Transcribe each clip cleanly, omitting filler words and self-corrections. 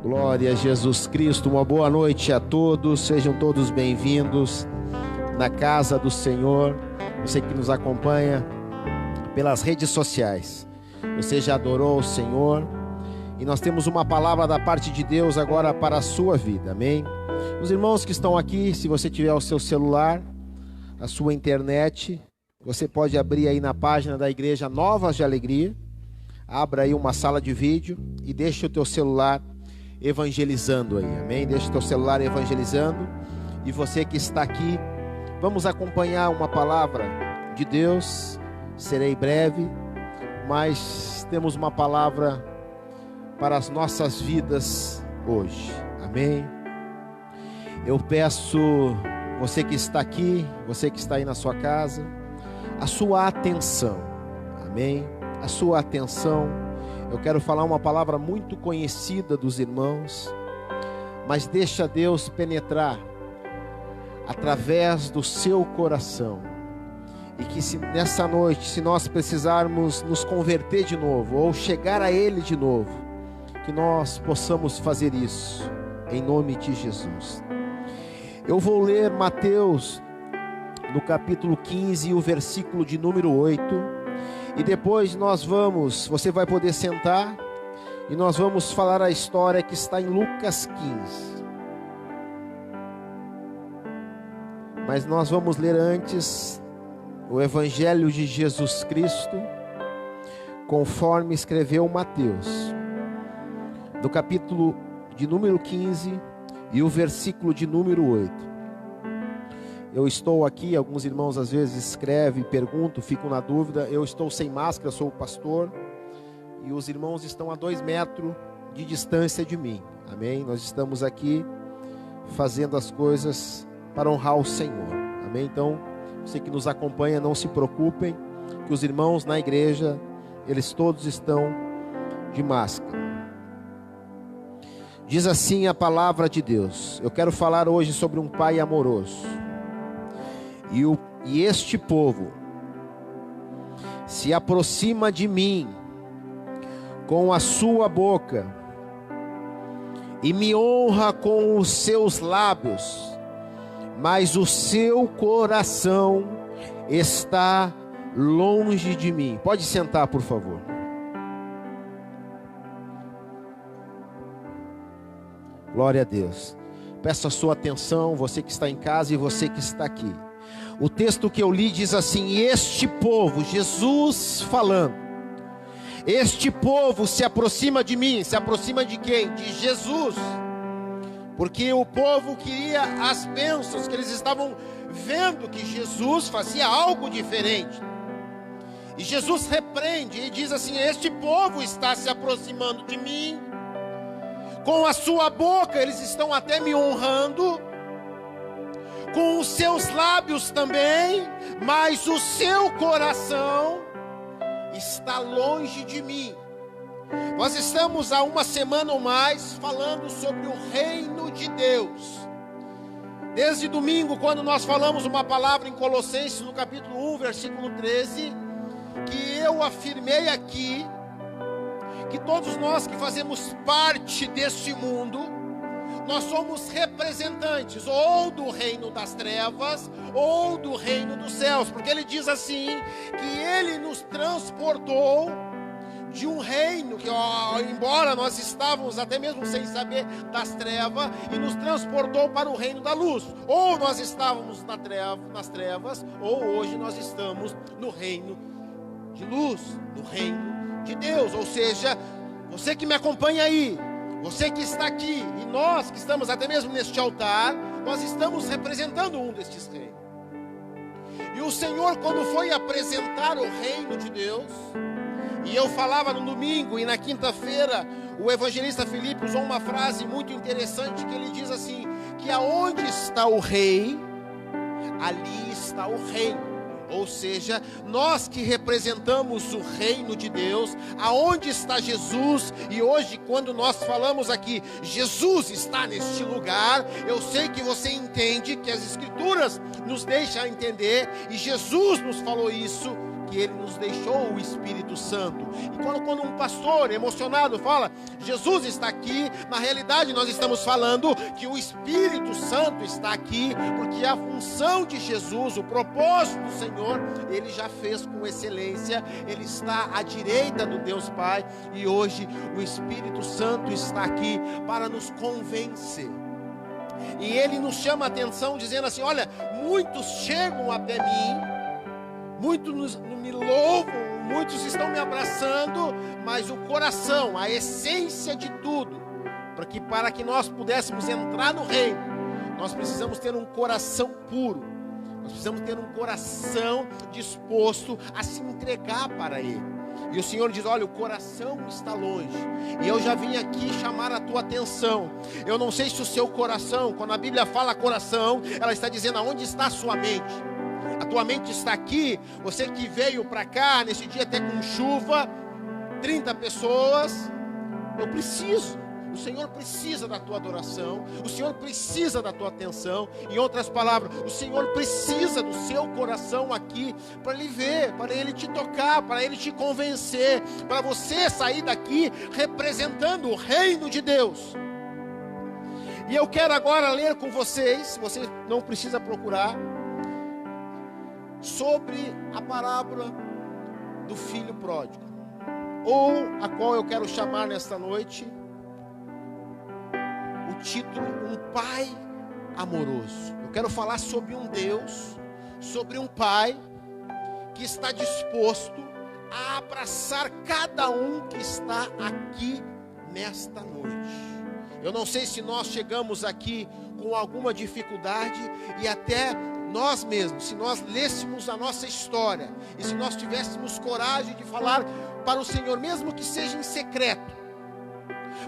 Glória a Jesus Cristo, uma boa noite a todos, sejam todos bem-vindos na casa do Senhor. Você que nos acompanha pelas redes sociais, você já adorou o Senhor e nós temos uma palavra da parte de Deus agora para a sua vida, amém? Os irmãos que estão aqui, se você tiver o seu celular, a sua internet, você pode abrir aí na página da Igreja Novas de Alegria, abra aí uma sala de vídeo e deixe o teu celular evangelizando aí, amém? Deixa o teu celular evangelizando. E você que está aqui, vamos acompanhar uma palavra de Deus. Serei breve, mas temos uma palavra para as nossas vidas hoje, amém? Eu peço, você que está aqui, você que está aí na sua casa, a sua atenção, amém? A sua atenção. Eu quero falar uma palavra muito conhecida dos irmãos, mas deixa Deus penetrar através do seu coração. E que nessa noite, se nós precisarmos nos converter de novo, ou chegar a Ele de novo, que nós possamos fazer isso, em nome de Jesus. Eu vou ler Mateus, no capítulo 15, o versículo de número 8. E depois você vai poder sentar e nós vamos falar a história que está em Lucas 15. Mas nós vamos ler antes o Evangelho de Jesus Cristo, conforme escreveu Mateus, no capítulo de número 15 e o versículo de número 8. Eu estou aqui, alguns irmãos às vezes escrevem, perguntam, ficam na dúvida. Eu estou sem máscara, sou o pastor, e os irmãos estão a 2 metros de distância de mim, amém? Nós estamos aqui fazendo as coisas para honrar o Senhor, amém? Então, você que nos acompanha, não se preocupem, que os irmãos na igreja, eles todos estão de máscara. Diz assim a palavra de Deus. Eu quero falar hoje sobre um pai amoroso. E este povo se aproxima de mim com a sua boca e me honra com os seus lábios, mas o seu coração está longe de mim. Pode sentar, por favor. Glória a Deus. Peço a sua atenção, você que está em casa e você que está aqui. O texto que eu li diz assim: este povo, Jesus falando, este povo se aproxima de mim. Se aproxima de quem? De Jesus. Porque o povo queria as bênçãos, que eles estavam vendo que Jesus fazia algo diferente. E Jesus repreende e diz assim: este povo está se aproximando de mim, com a sua boca eles estão até me honrando, com os seus lábios também, mas o seu coração está longe de mim. Nós estamos há uma semana ou mais falando sobre o reino de Deus. Desde domingo, quando nós falamos uma palavra em Colossenses, no capítulo 1, versículo 13, que eu afirmei aqui, que todos nós que fazemos parte deste mundo, nós somos representantes ou do reino das trevas ou do reino dos céus, porque ele diz assim, que ele nos transportou de um reino que, embora nós estávamos até mesmo sem saber das trevas, e nos transportou para o reino da luz. Ou nós estávamos nas trevas, ou hoje nós estamos no reino de luz, no reino de Deus. Ou seja, você que me acompanha aí, você que está aqui, e nós que estamos até mesmo neste altar, nós estamos representando um destes reinos. E o Senhor, quando foi apresentar o reino de Deus, e eu falava no domingo e na quinta-feira, o evangelista Filipe usou uma frase muito interessante, que ele diz assim, que aonde está o rei, ali está o reino. Ou seja, nós que representamos o reino de Deus, aonde está Jesus? E hoje, quando nós falamos aqui, Jesus está neste lugar, eu sei que você entende que as Escrituras nos deixam entender, e Jesus nos falou isso, que Ele nos deixou o Espírito Santo. E quando um pastor emocionado fala, Jesus está aqui, na realidade nós estamos falando que o Espírito Santo está aqui, porque a função de Jesus, o propósito do Senhor, Ele já fez com excelência. Ele está à direita do Deus Pai, e hoje o Espírito Santo está aqui para nos convencer. E Ele nos chama a atenção dizendo assim: olha, muitos chegam até mim, muitos me louvam, muitos estão me abraçando, mas o coração, a essência de tudo, para que nós pudéssemos entrar no reino, nós precisamos ter um coração puro, nós precisamos ter um coração disposto a se entregar para Ele. E o Senhor diz: olha, o coração está longe, e eu já vim aqui chamar a tua atenção. Eu não sei se o seu coração, quando a Bíblia fala coração, ela está dizendo aonde está a sua mente. A tua mente está aqui. Você que veio para cá nesse dia até com chuva, 30 pessoas, eu preciso. O Senhor precisa da tua adoração, o Senhor precisa da tua atenção. Em outras palavras, o Senhor precisa do seu coração aqui, para Ele ver, para Ele te tocar, para Ele te convencer, para você sair daqui representando o reino de Deus. E eu quero agora ler com vocês, você não precisa procurar, sobre a parábola do filho pródigo, ou a qual eu quero chamar nesta noite o título: um pai amoroso. Eu quero falar sobre um Deus, sobre um pai que está disposto a abraçar cada um que está aqui nesta noite. Eu não sei se nós chegamos aqui com alguma dificuldade, e até nós mesmos, se nós lêssemos a nossa história, e se nós tivéssemos coragem de falar para o Senhor, mesmo que seja em secreto,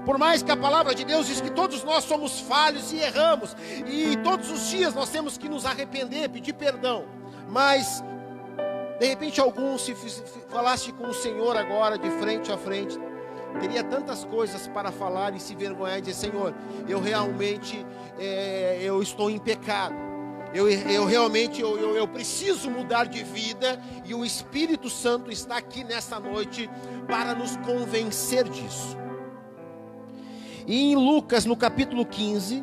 por mais que a palavra de Deus diz que todos nós somos falhos e erramos, e todos os dias nós temos que nos arrepender, pedir perdão, mas de repente alguns, se falasse com o Senhor agora de frente a frente, teria tantas coisas para falar e se vergonhar e dizer: Senhor, eu realmente eu estou em pecado, eu realmente preciso mudar de vida, e o Espírito Santo está aqui nesta noite para nos convencer disso. E em Lucas, no capítulo 15,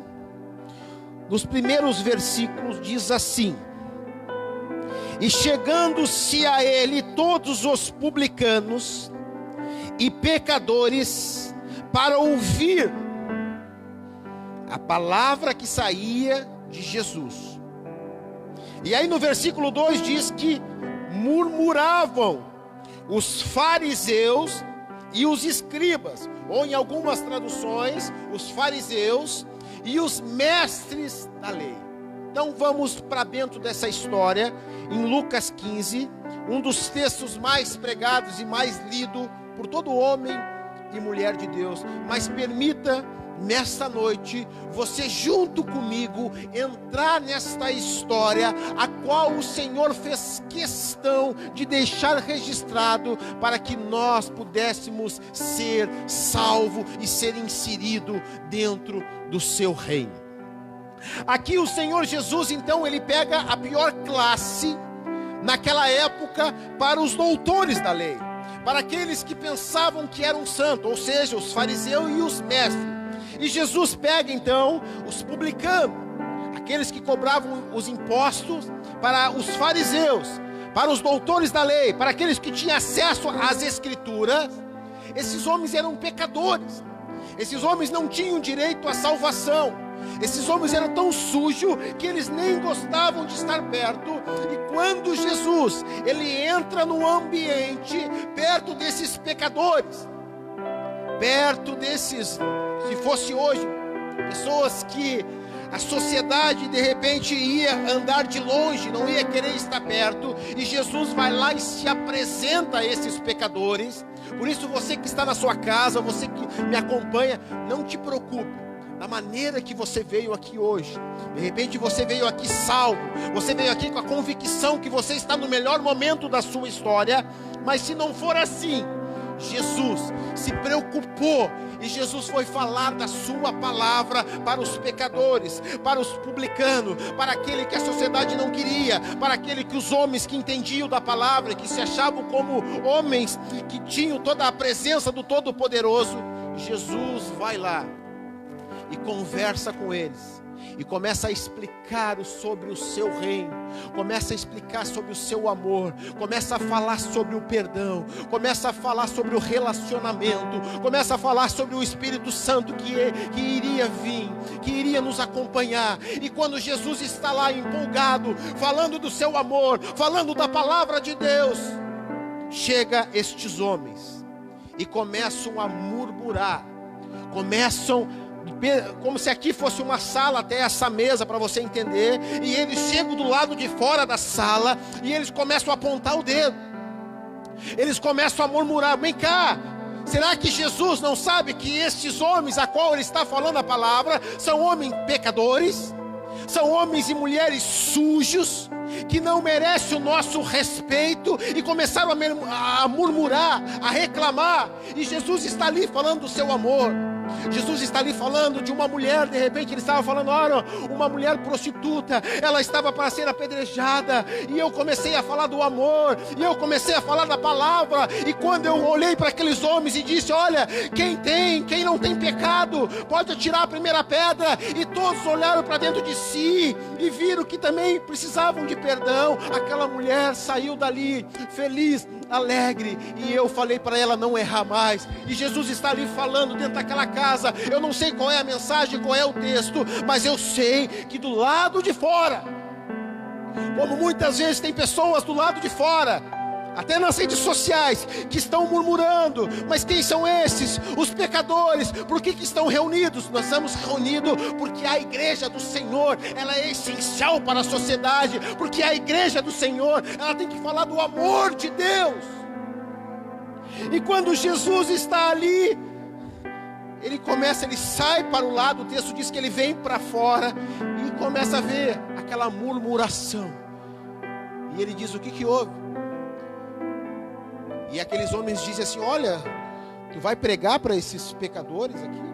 nos primeiros versículos, diz assim: e chegando-se a ele todos os publicanos e pecadores, para ouvir a palavra que saía de Jesus. E aí no versículo 2 diz que murmuravam os fariseus e os escribas, ou em algumas traduções, os fariseus e os mestres da lei. Então vamos para dentro dessa história, em Lucas 15, um dos textos mais pregados e mais lido por todo homem e mulher de Deus. Mas permita, nesta noite, você junto comigo entrar nesta história, a qual o Senhor fez questão de deixar registrado, para que nós pudéssemos ser salvos e ser inseridos dentro do seu reino. Aqui o Senhor Jesus, então, ele pega a pior classe naquela época para os doutores da lei, para aqueles que pensavam que eram santos, ou seja, os fariseus e os mestres. E Jesus pega então os publicanos, aqueles que cobravam os impostos, para os fariseus, para os doutores da lei, para aqueles que tinham acesso às escrituras. Esses homens eram pecadores, esses homens não tinham direito à salvação. Esses homens eram tão sujos que eles nem gostavam de estar perto. E quando Jesus, ele entra no ambiente, perto desses pecadores, perto desses, se fosse hoje, pessoas que a sociedade de repente ia andar de longe, não ia querer estar perto, e Jesus vai lá e se apresenta a esses pecadores. Por isso, você que está na sua casa, você que me acompanha, não te preocupe da maneira que você veio aqui hoje. De repente você veio aqui salvo, você veio aqui com a convicção que você está no melhor momento da sua história. Mas se não for assim, Jesus se preocupou e Jesus foi falar da sua palavra para os pecadores, para os publicanos, para aquele que a sociedade não queria, para aquele que os homens que entendiam da palavra, que se achavam como homens que tinham toda a presença do Todo-Poderoso. Jesus vai lá e conversa com eles e começa a explicar sobre o seu reino, começa a explicar sobre o seu amor, começa a falar sobre o perdão, começa a falar sobre o relacionamento, começa a falar sobre o Espírito Santo que iria vir, que iria nos acompanhar. E quando Jesus está lá empolgado, falando do seu amor, falando da palavra de Deus, chega estes homens e começam a murmurar, como se aqui fosse uma sala até essa mesa, para você entender, e eles chegam do lado de fora da sala, e eles começam a apontar o dedo, eles começam a murmurar: vem cá, será que Jesus não sabe que estes homens a qual ele está falando a palavra, são homens pecadores, são homens e mulheres sujos, que não merecem o nosso respeito? E começaram a murmurar, a reclamar, e Jesus está ali falando do seu amor. Jesus está ali falando de uma mulher. De repente ele estava falando: olha, uma mulher prostituta, ela estava para ser apedrejada, e eu comecei a falar do amor, e eu comecei a falar da palavra. E quando eu olhei para aqueles homens e disse: olha, quem não tem pecado, pode atirar a primeira pedra. E todos olharam para dentro de si e viram que também precisavam de perdão. Aquela mulher saiu dali feliz, alegre, e eu falei para ela não errar mais. E Jesus está ali falando dentro daquela casa. Eu não sei qual é a mensagem, qual é o texto, mas eu sei que do lado de fora, como muitas vezes tem pessoas do lado de fora, até nas redes sociais, que estão murmurando. Mas quem são esses? Os pecadores. Por que estão reunidos? Nós estamos reunidos porque a igreja do Senhor, ela é essencial para a sociedade, porque a igreja do Senhor, ela tem que falar do amor de Deus. E quando Jesus está ali, ele sai para o lado. O texto diz que ele vem para fora e começa a ver aquela murmuração. E ele diz: o que houve? E aqueles homens dizem assim: olha, tu vai pregar para esses pecadores aqui?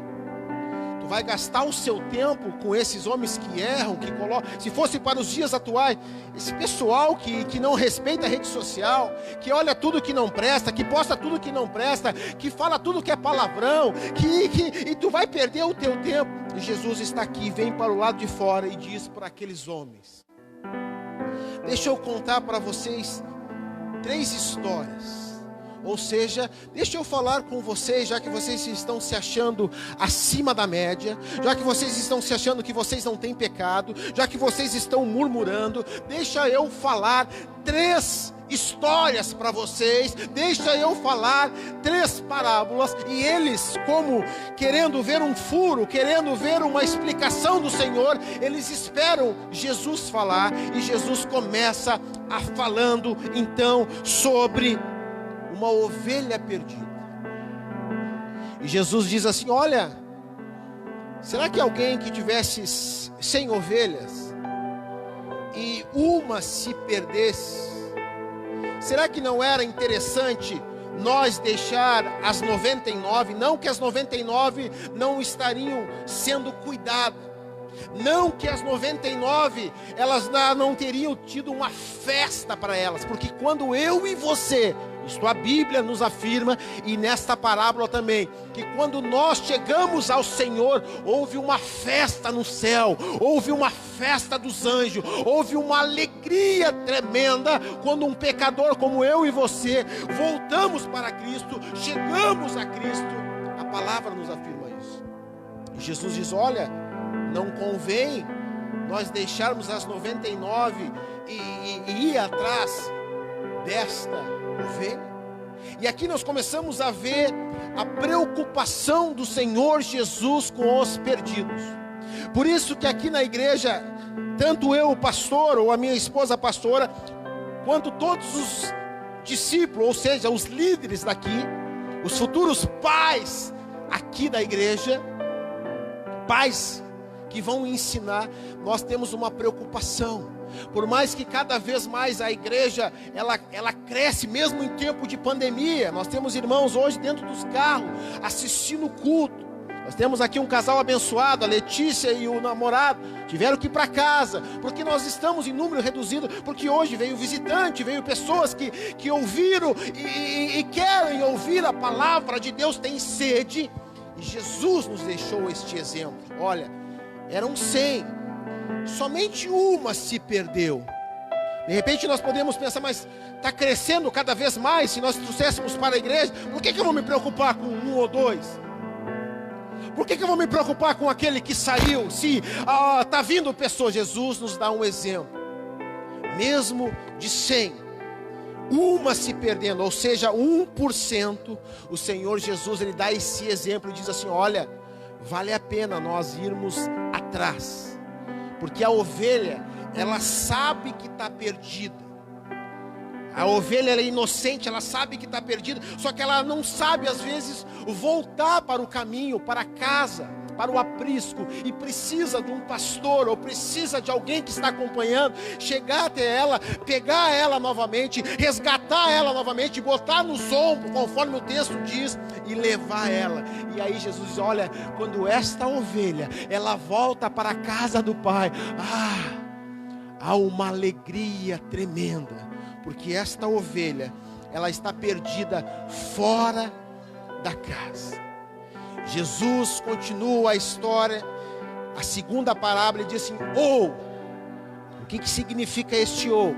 Tu vai gastar o seu tempo com esses homens que erram, que colocam... Se fosse para os dias atuais, esse pessoal que não respeita a rede social, que olha tudo que não presta, que posta tudo que não presta, que fala tudo que é palavrão, e tu vai perder o teu tempo. E Jesus está aqui, vem para o lado de fora e diz para aqueles homens: deixa eu contar para vocês 3 histórias. Ou seja, deixa eu falar com vocês, já que vocês estão se achando acima da média, já que vocês estão se achando que vocês não têm pecado, já que vocês estão murmurando, deixa eu falar 3 histórias para vocês, deixa eu falar 3 parábolas. E eles, como querendo ver um furo, querendo ver uma explicação do Senhor, eles esperam Jesus falar, e Jesus começa a falando então sobre uma ovelha perdida. E Jesus diz assim: olha, será que alguém que tivesse 100 ovelhas e uma se perdesse, será que não era interessante nós deixar as 99? Não que as 99 não estariam sendo cuidadas, não que as 99 elas não teriam tido uma festa para elas, porque quando eu e você, isto a Bíblia nos afirma, e nesta parábola também, que quando nós chegamos ao Senhor, houve uma festa no céu, houve uma festa dos anjos, houve uma alegria tremenda, quando um pecador como eu e você, voltamos para Cristo, chegamos a Cristo. A palavra nos afirma isso. E Jesus diz: olha, não convém nós deixarmos as 99 e ir atrás desta ovelha. E aqui nós começamos a ver a preocupação do Senhor Jesus com os perdidos. Por isso que aqui na igreja, tanto eu, o pastor, ou a minha esposa, a pastora, quanto todos os discípulos, ou seja, os líderes daqui, os futuros pais aqui da igreja, pais que vão ensinar, nós temos uma preocupação. Por mais que cada vez mais a igreja, ela cresce, mesmo em tempo de pandemia. Nós temos irmãos hoje dentro dos carros, assistindo o culto. Nós temos aqui um casal abençoado, a Letícia e o namorado, tiveram que ir para casa, porque nós estamos em número reduzido, porque hoje veio visitante, veio pessoas que ouviram e querem ouvir a palavra de Deus, têm sede, e Jesus nos deixou este exemplo. Olha, eram 100, somente uma se perdeu. De repente nós podemos pensar, mas está crescendo cada vez mais, se nós trouxéssemos para a igreja, por que eu vou me preocupar com 1 ou 2? Por que eu vou me preocupar com aquele que saiu? Se está vindo pessoas, Jesus nos dá um exemplo. Mesmo de 100, uma se perdendo, ou seja, 1%, o Senhor Jesus, Ele dá esse exemplo e diz assim, olha, vale a pena nós irmos atrás. Porque a ovelha, ela sabe que está perdida. A ovelha, ela é inocente, ela sabe que está perdida, só que ela não sabe às vezes voltar para o caminho, para casa, para o aprisco, e precisa de um pastor, ou precisa de alguém que está acompanhando, chegar até ela, pegar ela novamente, resgatar ela novamente, botar nos ombros, conforme o texto diz, e levar ela. E aí Jesus diz, olha, quando esta ovelha, ela volta para a casa do Pai, há uma alegria tremenda, porque esta ovelha, ela está perdida fora da casa. Jesus continua a história, a segunda parábola, ele diz assim, ou, o que significa este ou?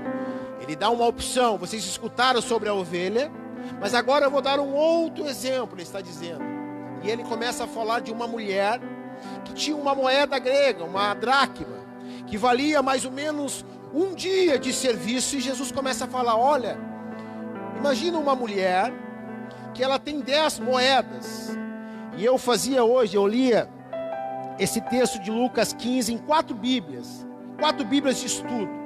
Ele dá uma opção, vocês escutaram sobre a ovelha, mas agora eu vou dar um outro exemplo, ele está dizendo. E ele começa a falar de uma mulher, que tinha uma moeda grega, uma dracma, que valia mais ou menos um dia de serviço, e Jesus começa a falar, olha, imagina uma mulher, que ela tem 10 moedas, e eu lia esse texto de Lucas 15 em 4 Bíblias de estudo,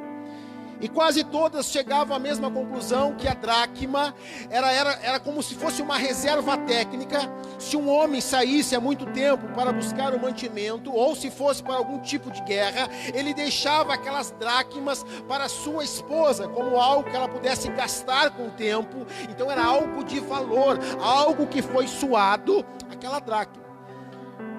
e quase todas chegavam à mesma conclusão, que a dracma era como se fosse uma reserva técnica, se um homem saísse há muito tempo para buscar o mantimento, ou se fosse para algum tipo de guerra, ele deixava aquelas dracmas para sua esposa, como algo que ela pudesse gastar com o tempo. Então era algo de valor, algo que foi suado, aquela dracma.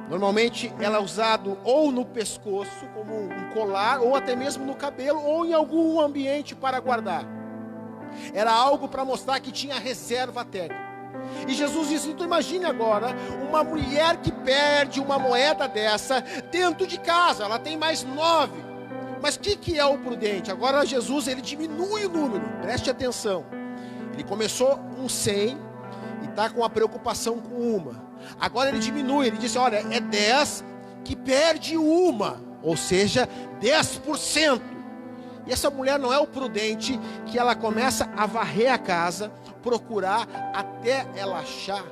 Normalmente ela é usado ou no pescoço, como um colar, ou até mesmo no cabelo, ou em algum ambiente para guardar. Era algo para mostrar que tinha reserva técnica. E Jesus disse, então imagine agora, uma mulher que perde uma moeda dessa dentro de casa, ela tem mais 9. Mas o que é o prudente? Agora Jesus, ele diminui o número, preste atenção. Ele começou com 100 e está com a preocupação com uma. Agora ele diminui, ele diz, olha, é 10 que perde uma, ou seja, 10%. E essa mulher não é o prudente, que ela começa a varrer a casa, procurar até ela achar.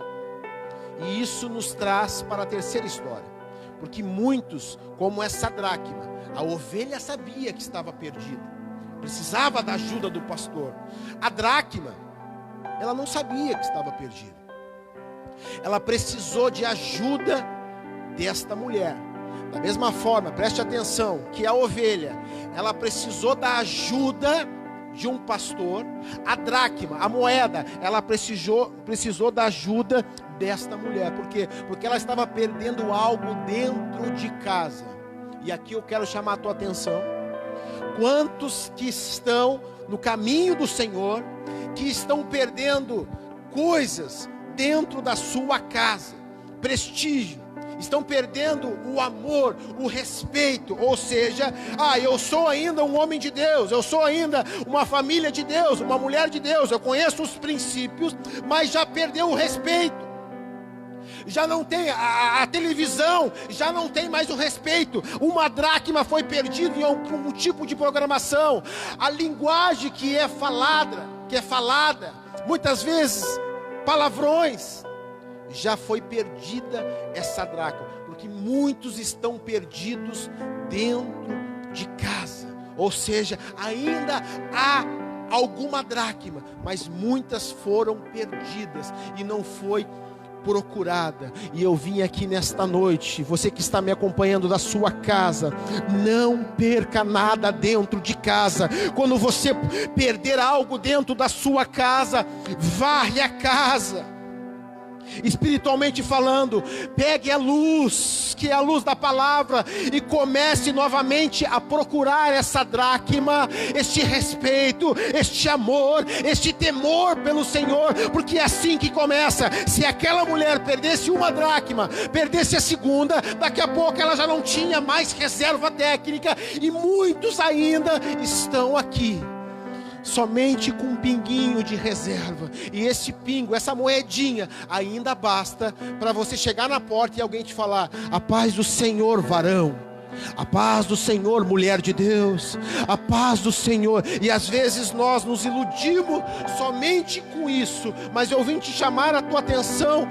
E isso nos traz para a terceira história, porque muitos, como essa dracma, a ovelha sabia que estava perdida, precisava da ajuda do pastor. A dracma, ela não sabia que estava perdida. Ela precisou de ajuda desta mulher. Da mesma forma, preste atenção, que a ovelha, ela precisou da ajuda de um pastor. A dracma, a moeda, ela precisou da ajuda desta mulher. Por quê? Porque ela estava perdendo algo dentro de casa. E aqui eu quero chamar a tua atenção. Quantos que estão no caminho do Senhor, que estão perdendo coisas dentro da sua casa, prestígio, estão perdendo o amor, o respeito, ou seja, eu sou ainda um homem de Deus, eu sou ainda uma família de Deus, uma mulher de Deus, eu conheço os princípios, mas já perdeu o respeito. Já não tem, a televisão já não tem mais o respeito. Uma dracma foi perdida em algum tipo de programação. A linguagem que é falada, muitas vezes palavrões, já foi perdida essa dracma, porque muitos estão perdidos dentro de casa, ou seja, ainda há alguma dracma, mas muitas foram perdidas, e não foi procurada. E eu vim aqui nesta noite, você que está me acompanhando da sua casa, não perca nada dentro de casa. Quando você perder algo dentro da sua casa, varre a casa. Espiritualmente falando, pegue a luz, que é a luz da palavra, e comece novamente a procurar essa dracma, este respeito, este amor, este temor pelo Senhor, porque é assim que começa. Se aquela mulher perdesse uma dracma, perdesse a segunda, daqui a pouco ela já não tinha mais reserva técnica, e muitos ainda estão aqui somente com um pinguinho de reserva, e esse pingo, essa moedinha, ainda basta para você chegar na porta e alguém te falar: a paz do Senhor, varão, a paz do Senhor, mulher de Deus, a paz do Senhor. E às vezes nós nos iludimos somente com isso, mas eu vim te chamar a tua atenção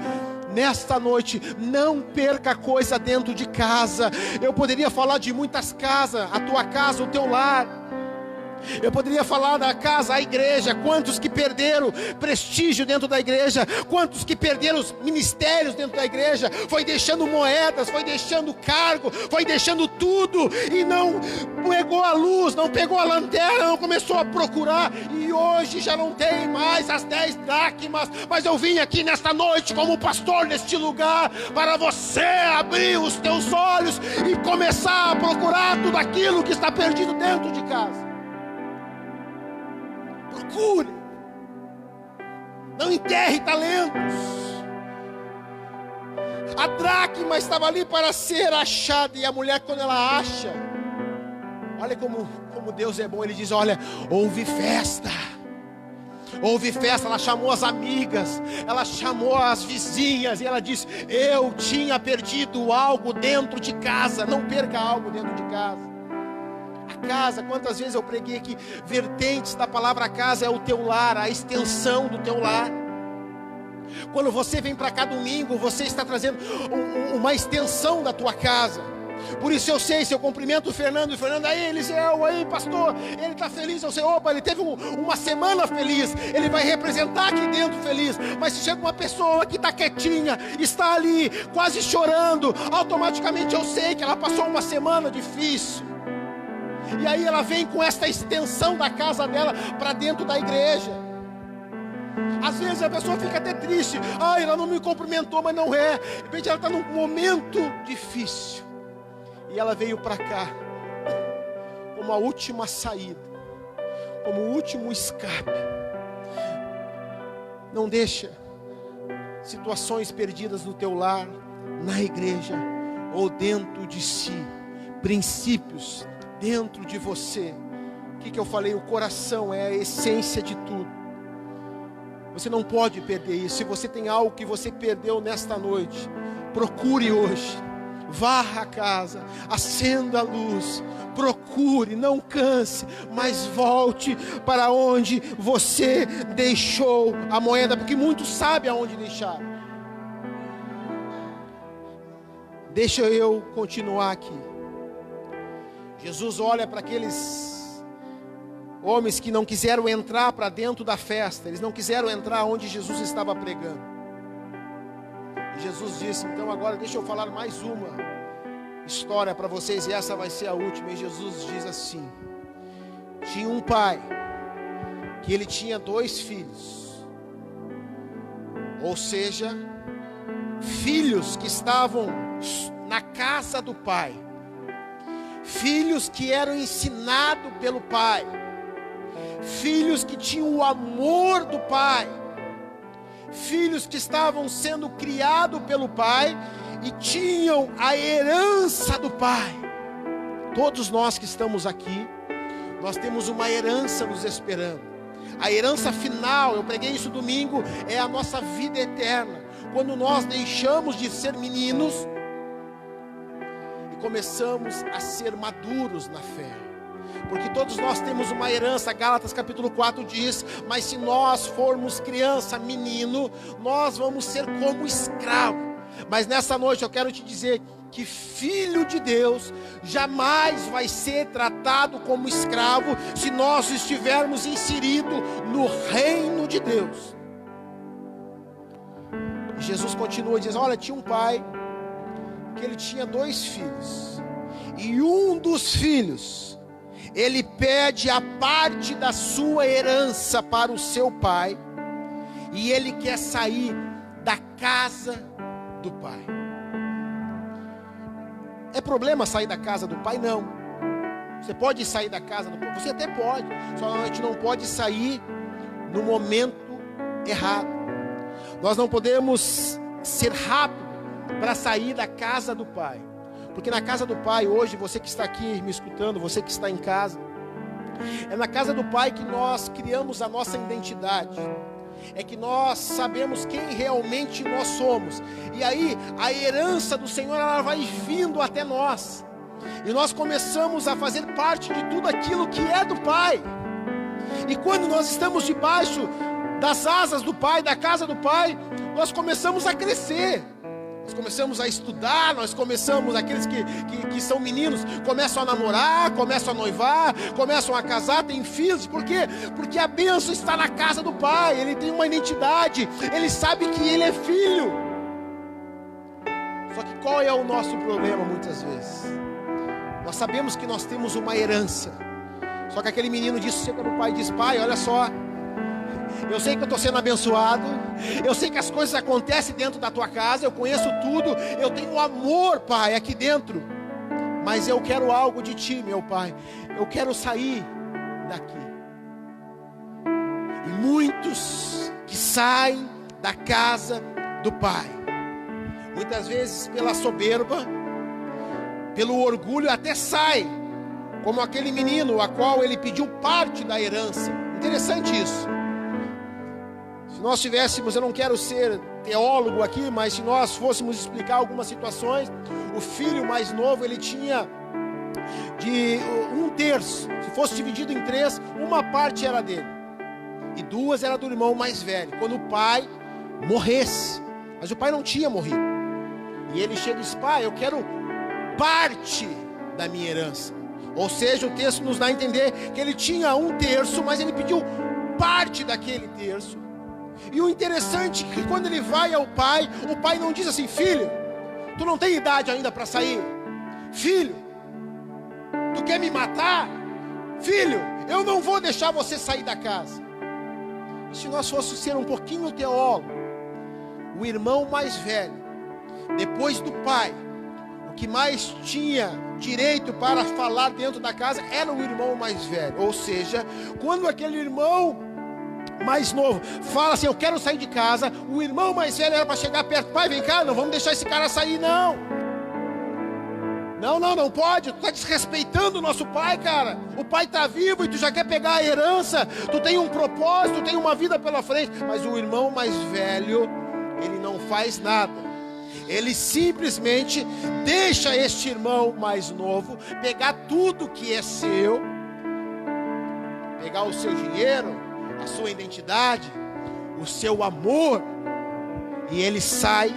nesta noite: não perca coisa dentro de casa. Eu poderia falar de muitas casas, a tua casa, o teu lar. Eu poderia falar da casa, a igreja. Quantos que perderam prestígio dentro da igreja, quantos que perderam os ministérios dentro da igreja, foi deixando moedas, foi deixando cargo, foi deixando tudo, e não pegou a luz, não pegou a lanterna, não começou a procurar, e hoje já não tem mais as 10 dracmas. Mas eu vim aqui nesta noite como pastor neste lugar, para você abrir os teus olhos e começar a procurar tudo aquilo que está perdido dentro de casa. Procure, não enterre talentos. A dracma estava ali para ser achada, e a mulher, quando ela acha, olha como Deus é bom. Ele diz: olha, houve festa. Ela chamou as amigas, ela chamou as vizinhas, e ela disse: eu tinha perdido algo dentro de casa. Não perca algo dentro de casa. A casa, quantas vezes eu preguei aqui, vertentes da palavra casa é o teu lar, a extensão do teu lar. Quando você vem para cá domingo, você está trazendo uma extensão da tua casa. Por isso eu sei, se eu cumprimento o Fernando, aí Eliseu, aí pastor, ele está feliz, eu sei, opa, ele teve uma semana feliz, ele vai representar aqui dentro feliz. Mas se chega uma pessoa que está quietinha, está ali, quase chorando, automaticamente eu sei que ela passou uma semana difícil. E aí ela vem com esta extensão da casa dela para dentro da igreja. Às vezes a pessoa fica até triste: ah, ela não me cumprimentou, mas não é. De repente ela está num momento difícil, e ela veio para cá como a última saída, como o último escape. Não deixa situações perdidas no teu lar, na igreja ou dentro de si, princípios dentro de você. O que eu falei? O coração é a essência de tudo. Você não pode perder isso. Se você tem algo que você perdeu nesta noite, procure hoje. Varra a casa, acenda a luz, procure, não canse, mas volte para onde você deixou a moeda, porque muitos sabem aonde deixar. Deixa eu continuar aqui. Jesus olha para aqueles homens que não quiseram entrar para dentro da festa, eles não quiseram entrar onde Jesus estava pregando. E Jesus disse: então agora deixa eu falar mais uma história para vocês, e essa vai ser a última. E Jesus diz assim: tinha um pai que ele tinha 2 filhos, ou seja, filhos que estavam na casa do pai, filhos que eram ensinados pelo pai, filhos que tinham o amor do pai, filhos que estavam sendo criados pelo pai e tinham a herança do pai. Todos nós que estamos aqui, nós temos uma herança nos esperando. A herança final, eu preguei isso domingo, é a nossa vida eterna. Quando nós deixamos de ser meninos começamos a ser maduros na fé, porque todos nós temos uma herança. Gálatas capítulo 4 diz: mas se nós formos criança, menino, nós vamos ser como escravo. Mas nessa noite eu quero te dizer que filho de Deus jamais vai ser tratado como escravo, se nós estivermos inseridos no reino de Deus. E Jesus continua dizendo: olha, tinha um pai que ele tinha 2 filhos. E um dos filhos, ele pede a parte da sua herança para o seu pai. E ele quer sair da casa do pai. É problema sair da casa do pai? Não. Você pode sair da casa do pai, você até pode, só a gente não pode sair no momento errado. Nós não podemos ser rápido para sair da casa do pai, porque na casa do pai, hoje, você que está aqui me escutando, você que está em casa, é na casa do pai que nós criamos a nossa identidade, é que nós sabemos quem realmente nós somos. E aí a herança do Senhor, ela vai vindo até nós, e nós começamos a fazer parte de tudo aquilo que é do Pai. E quando nós estamos debaixo das asas do Pai, da casa do Pai, nós começamos a crescer, nós começamos a estudar, nós começamos, aqueles que são meninos, começam a namorar, começam a noivar, começam a casar, têm filhos. Por quê? Porque a bênção está na casa do Pai. Ele tem uma identidade, ele sabe que ele é filho. Só que qual é o nosso problema muitas vezes? Nós sabemos que nós temos uma herança, só que aquele menino disse, chega no pai e diz: pai, olha só, eu sei que eu estou sendo abençoado, eu sei que as coisas acontecem dentro da tua casa, eu conheço tudo, eu tenho amor, pai, aqui dentro, mas eu quero algo de ti, meu pai, eu quero sair daqui. E muitos que saem da casa do pai, muitas vezes pela soberba, pelo orgulho, até sai, como aquele menino a qual ele pediu parte da herança. Interessante isso. Se nós tivéssemos, eu não quero ser teólogo aqui, mas se nós fôssemos explicar algumas situações, o filho mais novo, ele tinha de 1/3, se fosse dividido em 3, uma parte era dele, e 2 era do irmão mais velho, quando o pai morresse. Mas o pai não tinha morrido, e ele chega e diz: pai, eu quero parte da minha herança. Ou seja, o texto nos dá a entender que ele tinha 1/3, mas ele pediu parte daquele terço. E o interessante é que quando ele vai ao pai, o pai não diz assim: filho, tu não tem idade ainda para sair. Filho, tu quer me matar? Filho, eu não vou deixar você sair da casa. E se nós fôssemos ser um pouquinho teólogo, o irmão mais velho, depois do pai, o que mais tinha direito para falar dentro da casa era o irmão mais velho. Ou seja, quando aquele irmão mais novo fala assim: eu quero sair de casa, o irmão mais velho era para chegar perto: pai, vem cá, não vamos deixar esse cara sair, não. Não pode, tu está desrespeitando o nosso pai, cara. O pai está vivo e tu já quer pegar a herança, tu tem um propósito, tu tem uma vida pela frente. Mas o irmão mais velho, ele não faz nada. Ele simplesmente deixa este irmão mais novo pegar tudo que é seu, pegar o seu dinheiro, a sua identidade, o seu amor, e ele sai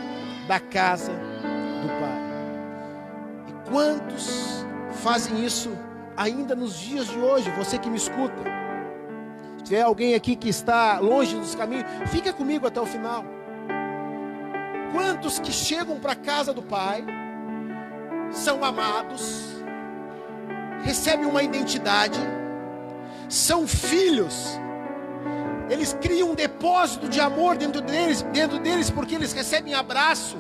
da casa do pai. E quantos fazem isso ainda nos dias de hoje? Você que me escuta, se tiver alguém aqui que está longe dos caminhos, fica comigo até o final. Quantos que chegam para a casa do pai, são amados, recebem uma identidade, são filhos, eles criam um depósito de amor dentro deles, porque eles recebem abraço,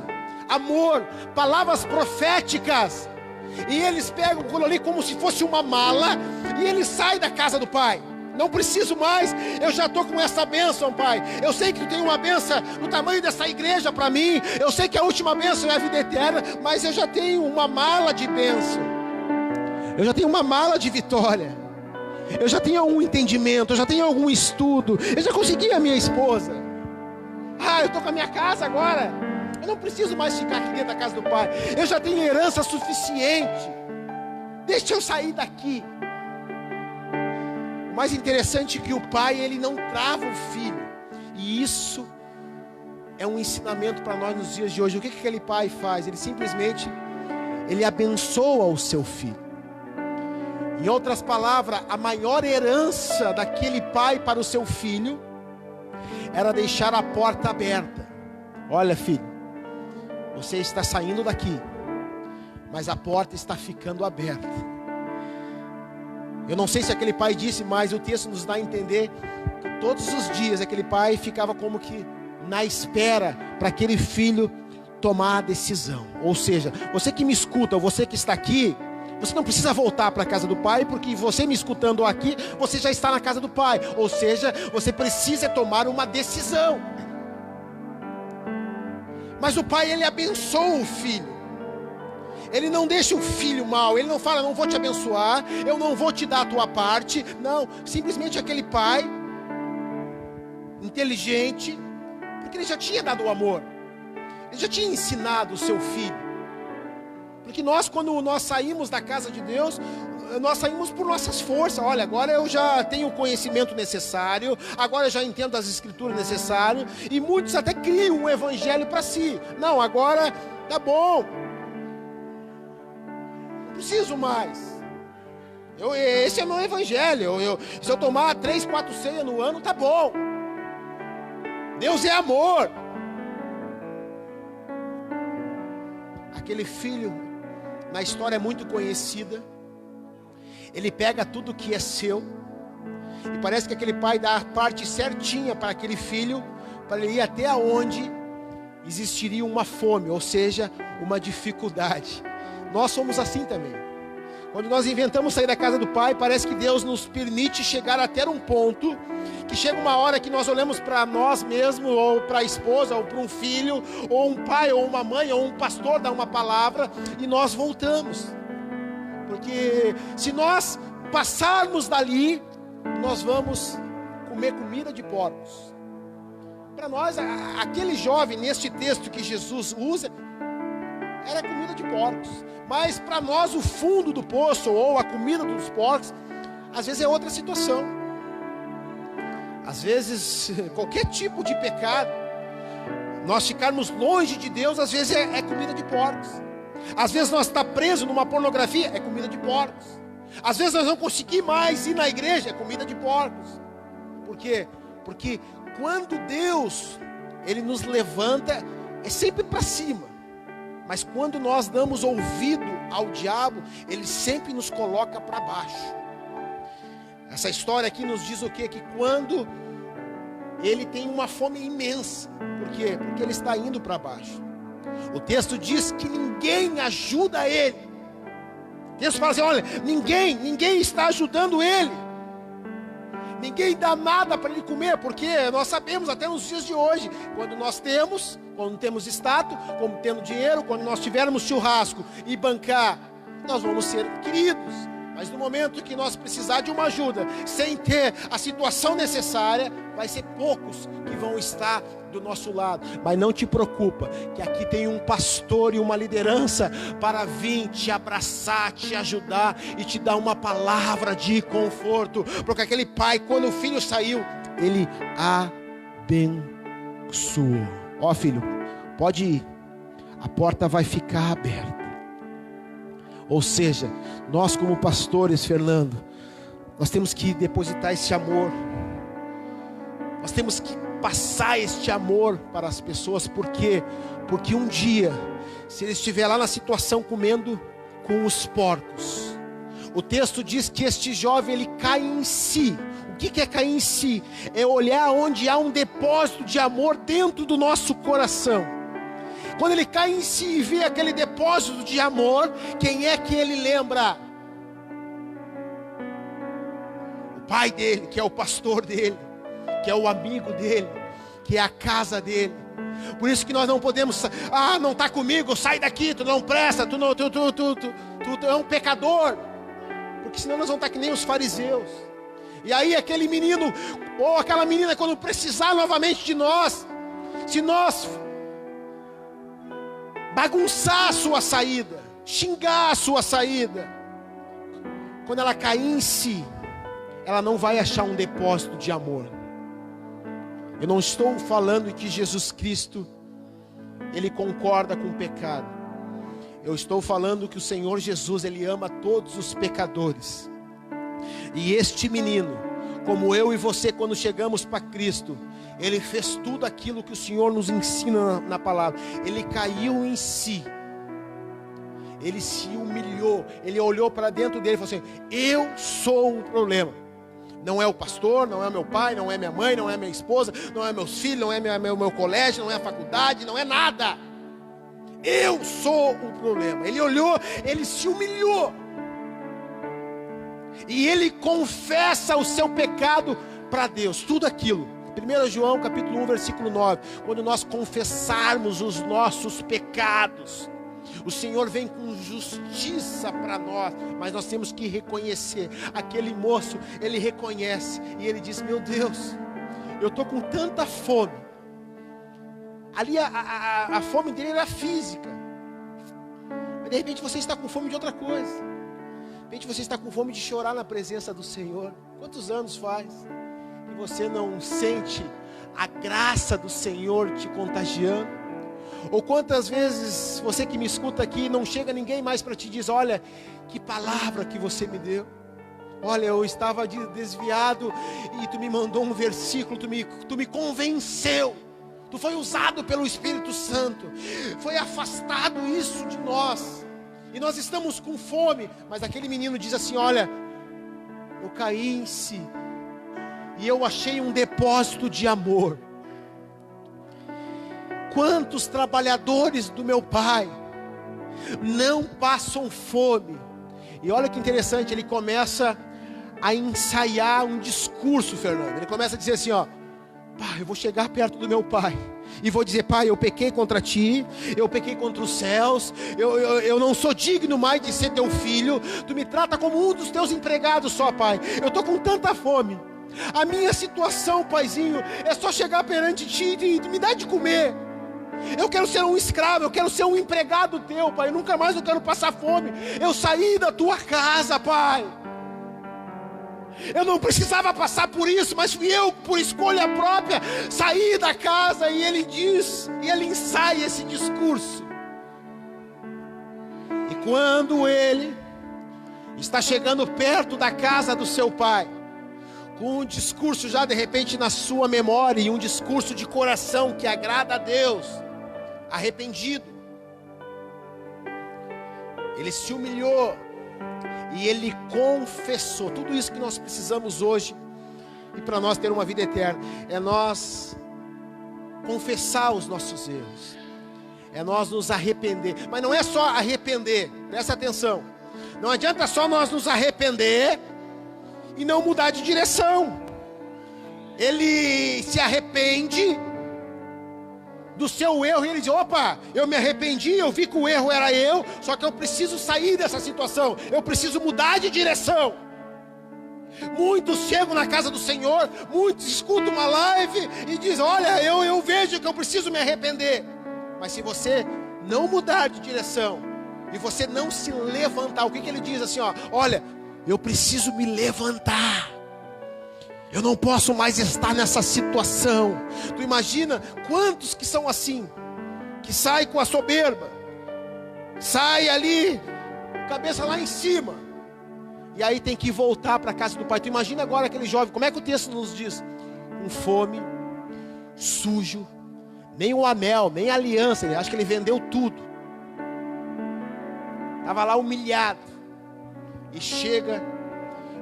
amor, palavras proféticas, e eles pegam aquilo ali como se fosse uma mala, e eles saem da casa do pai. Não preciso mais, eu já estou com essa bênção, pai. Eu sei que tu tem uma bênção no tamanho dessa igreja para mim. Eu sei que a última bênção é a vida eterna, mas eu já tenho uma mala de bênção. Eu já tenho uma mala de vitória. Eu já tenho algum entendimento, eu já tenho algum estudo. Eu já consegui a minha esposa. Eu estou com a minha casa agora. Eu não preciso mais ficar aqui dentro da casa do pai. Eu já tenho herança suficiente. Deixa eu sair daqui. O mais interessante é que o pai, ele não trava o filho. E isso é um ensinamento para nós nos dias de hoje. O que aquele pai faz? Ele simplesmente, ele abençoa o seu filho. Em outras palavras, a maior herança daquele pai para o seu filho era deixar a porta aberta olha, filho, você está saindo daqui, mas a porta está ficando aberta. Eu não sei se aquele pai disse, mas o texto nos dá a entender que todos os dias aquele pai ficava como que na espera para aquele filho tomar a decisão. Ou seja, você que me escuta, ou você que está aqui, você não precisa voltar para a casa do pai, porque você me escutando aqui, você já está na casa do pai. Ou seja, você precisa tomar uma decisão. Mas o pai, ele abençoa o filho. Ele não deixa o filho mal. Ele não fala, não vou te abençoar, eu não vou te dar a tua parte. Não, simplesmente aquele pai inteligente, porque ele já tinha dado o amor, ele já tinha ensinado o seu filho. Porque nós, quando nós saímos da casa de Deus, nós saímos por nossas forças. Olha, agora eu já tenho o conhecimento necessário, agora eu já entendo as escrituras necessárias, e muitos até criam um evangelho para si. Não, agora tá bom, não preciso mais. Esse é o meu evangelho. Se eu tomar 3, 4 ceias no ano, tá bom. Deus é amor. Aquele filho, na história é muito conhecida, ele pega tudo que é seu, e parece que aquele pai dá a parte certinha para aquele filho, para ele ir até onde existiria uma fome, ou seja, uma dificuldade. Nós somos assim também. Quando nós inventamos sair da casa do pai, parece que Deus nos permite chegar até um ponto, que chega uma hora que nós olhamos para nós mesmos, ou para a esposa, ou para um filho, ou um pai, ou uma mãe, ou um pastor dá uma palavra, e nós voltamos. Porque se nós passarmos dali, nós vamos comer comida de porcos. Para nós, aquele jovem, neste texto que Jesus usa, era comida de porcos. Mas para nós o fundo do poço, ou a comida dos porcos, às vezes é outra situação. Às vezes qualquer tipo de pecado, nós ficarmos longe de Deus, às vezes é comida de porcos. Às vezes nós estamos presos numa pornografia, é comida de porcos. Às vezes nós não conseguimos mais ir na igreja, é comida de porcos. Por quê? Porque quando Deus, Ele nos levanta, é sempre para cima. Mas quando nós damos ouvido ao diabo, ele sempre nos coloca para baixo. Essa história aqui nos diz o quê? Que quando ele tem uma fome imensa. Por quê? Porque ele está indo para baixo. O texto diz que ninguém ajuda ele. O texto fala assim, olha, ninguém está ajudando ele. Ninguém dá nada para ele comer, porque nós sabemos até nos dias de hoje, quando temos status, quando temos dinheiro, quando nós tivermos churrasco e bancar, nós vamos ser queridos. Mas no momento que nós precisar de uma ajuda, sem ter a situação necessária, vai ser poucos que vão estar do nosso lado. Mas não te preocupa, que aqui tem um pastor e uma liderança para vir te abraçar, te ajudar e te dar uma palavra de conforto. Porque aquele pai, quando o filho saiu, ele abençoou. Ó filho, pode ir, a porta vai ficar aberta. Ou seja, nós como pastores, Fernando, nós temos que depositar esse amor. Nós temos que passar este amor para as pessoas. Por quê? Porque um dia, se ele estiver lá na situação comendo com os porcos, o texto diz que este jovem, ele cai em si. O que é cair em si? É olhar onde há um depósito de amor dentro do nosso coração. Quando ele cai em si e vê aquele depósito de amor, quem é que ele lembra? O pai dele, que é o pastor dele, que é o amigo dele, que é a casa dele. Por isso que nós não podemos, não está comigo, sai daqui, tu não presta, tu é um pecador. Porque senão nós vamos estar que nem os fariseus. E aí aquele menino, ou aquela menina, quando precisar novamente de nós, se nós bagunçar a sua saída, xingar a sua saída, quando ela cair em si, ela não vai achar um depósito de amor. Eu não estou falando que Jesus Cristo, Ele concorda com o pecado. Eu estou falando que o Senhor Jesus, Ele ama todos os pecadores. E este menino, como eu e você, quando chegamos para Cristo, Ele fez tudo aquilo que o Senhor nos ensina na palavra. Ele caiu em si. Ele se humilhou. Ele olhou para dentro dele e falou assim: eu sou o problema. Não é o pastor, não é meu pai, não é minha mãe, não é minha esposa, não é meus filhos, não é meu colégio, não é a faculdade, não é nada. Eu sou o problema. Ele olhou, ele se humilhou. E ele confessa o seu pecado para Deus. Tudo aquilo. 1 João capítulo 1, versículo 9. Quando nós confessarmos os nossos pecados, o Senhor vem com justiça para nós. Mas nós temos que reconhecer. Aquele moço, ele reconhece. E ele diz: meu Deus, eu estou com tanta fome. Ali a fome dele era física. Mas de repente você está com fome de outra coisa. De repente você está com fome de chorar na presença do Senhor. Quantos anos faz que você não sente a graça do Senhor te contagiando? Ou quantas vezes você que me escuta aqui, não chega ninguém mais para te dizer: olha, que palavra que você me deu. Olha, eu estava desviado e tu me mandou um versículo, tu me convenceu. Tu foi usado pelo Espírito Santo. Foi afastado isso de nós. E nós estamos com fome. Mas aquele menino diz assim: olha, eu caí em si. E eu achei um depósito de amor. Quantos trabalhadores do meu pai não passam fome? E olha que interessante, ele começa a ensaiar um discurso, Fernando. Ele começa a dizer assim, ó: pai, eu vou chegar perto do meu pai e vou dizer: pai, eu pequei contra ti, eu pequei contra os céus, eu não sou digno mais de ser teu filho, tu me trata como um dos teus empregados só, pai. Eu estou com tanta fome. A minha situação, paizinho, é só chegar perante ti e me dar de comer. Eu quero ser um escravo, eu quero ser um empregado teu, pai. Nunca mais eu quero passar fome. Eu saí da tua casa, pai. Eu não precisava passar por isso, mas fui eu, por escolha própria, saí da casa. E ele diz, e ele ensaia esse discurso. E quando ele está chegando perto da casa do seu pai, com um discurso já de repente na sua memória, e um discurso de coração que agrada a Deus, arrependido, ele se humilhou e ele confessou. Tudo isso que nós precisamos hoje, e para nós ter uma vida eterna, é nós confessar os nossos erros, é nós nos arrepender. Mas não é só arrepender, presta atenção. Não adianta só nós nos arrepender e não mudar de direção. Ele se arrepende do seu erro e ele diz: opa, eu me arrependi, eu vi que o erro era eu, só que eu preciso sair dessa situação, eu preciso mudar de direção. Muitos chegam na casa do Senhor, muitos escutam uma live e dizem: olha, eu vejo que eu preciso me arrepender. Mas se você não mudar de direção e você não se levantar, o que ele diz assim, ó: olha, eu preciso me levantar. Eu não posso mais estar nessa situação. Tu imagina quantos que são assim, que saem com a soberba, sai ali, cabeça lá em cima, e aí tem que voltar para a casa do pai. Tu imagina agora aquele jovem, como é que o texto nos diz? Com fome, sujo, nem o anel, nem a aliança, acho que ele vendeu tudo. Estava lá humilhado. E chega,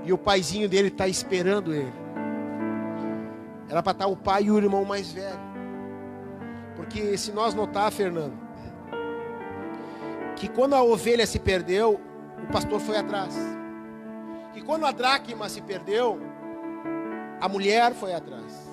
e o paizinho dele está esperando ele. Era para estar o pai e o irmão mais velho. Porque se nós notar, Fernando, que quando a ovelha se perdeu, o pastor foi atrás. Que quando a dracma se perdeu, a mulher foi atrás.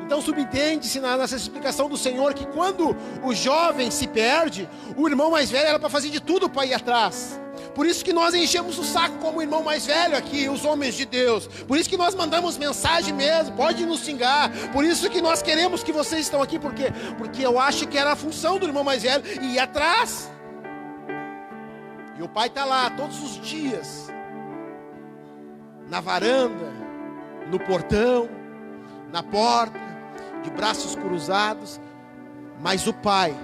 Então subentende-se nessa explicação do Senhor que quando o jovem se perde, o irmão mais velho era para fazer de tudo para ir atrás. Por isso que nós enchemos o saco como irmão mais velho aqui, os homens de Deus. Por isso que nós mandamos mensagem mesmo, pode nos xingar. Por isso que nós queremos que vocês estão aqui, porque eu acho que era a função do irmão mais velho ir atrás. E o pai está lá todos os dias, na varanda, no portão, na porta, de braços cruzados. Mas o pai,